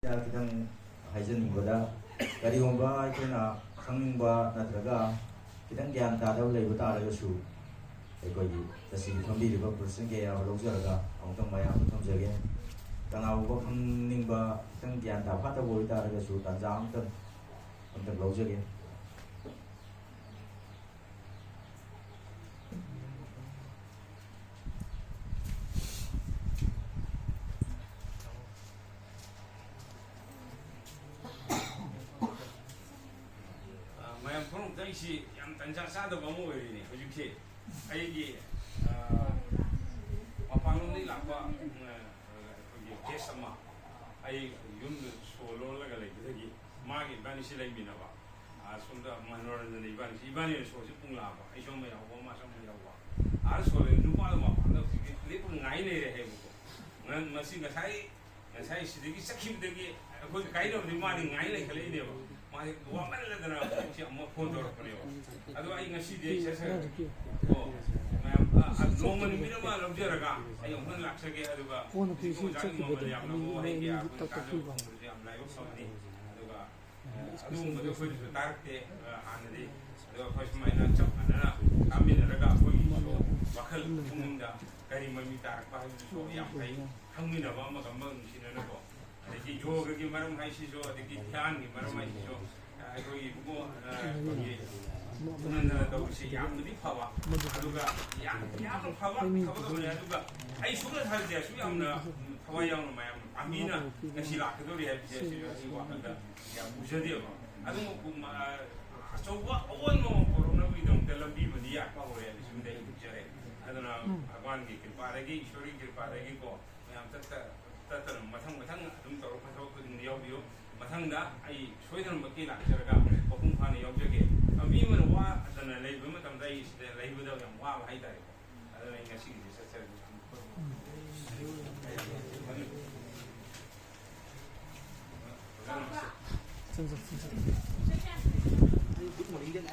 खितंग हाइजनिंगबदा करिगुंबा अखोना खंगनिंगबा नत्रगा खितंग ज्ञान तादब लेबा तारगसु अखोगी तसिगी थंबिरिबा पर्सन के या लौजरगा अमुतंग मयाम थंजगे कनाउबा खंगनिंगबा खितंग ज्ञान ताफाता बोइ तारगसु तंजा अमुतंग लौजगे 시 양 단자사도 뭐뭐이니 그렇게 아이기 아빠는 라바 거기 게스마 아이 윤도 소로라가 레기 마기 바니시 레미나바 아 손다 만노르는 이반이 소지 뿡라바 이 좀에 하고 마상에 하고 아 소리 누가도 막 한다 그게 리본 나이네래 해보고 난 마시가 사이 시대기 싹힘되기 거기 가이로 리마니 나이네 걸리네요 माने वामन लेदना कि हम फोन दौर पड़े अदो आई ngasi दे सेसे को मैं नोमन मिरमा लबजरगा आई हमन लाक्षगे अदुगा फोन पीसी चेक दे यामना वो है कि आप काजो जे हम लाइव समनी अदुगा अदु मदो फोन तारते हानदे अदुगा फर्स्ट माइना चप अनना कामिनरगा कोई वखल फुंगदा करी ममी तारक पा सो याम kai खंगिनबा मगम सिननको अदगी योगगी मरम हाइसिजो अदगी ध्यानगी मरम हाइसिजो अखोगी बुगो कोगी तुनना दौसी यामदि फवा अदुगा याम फवा फबदोने अदुगा आई सुगला थाजे सु यामना फवा यामना मायाम आमीना ngasi लाखदोरि हाइसे सि वाखदा या बुजदेबा अदुम अचौबा अवनो कोरोना बिदम तेलबी बदि यापा होरे सुमदे बुजरे अदना भगवान की कृपा रगी ईश्वरी कृपा रगी को याम तत्तर मथंग अदुम तौर फथौ खुदिन यावबियो मथंगदा आई सोइदन बकी लाक्चरगा पपुं फाने यावजगे मी मन वा अदना लेबो मतम दai सिदे लेबोदा याम वा हाइ तारे अदना ngasi gi ससर Good morning.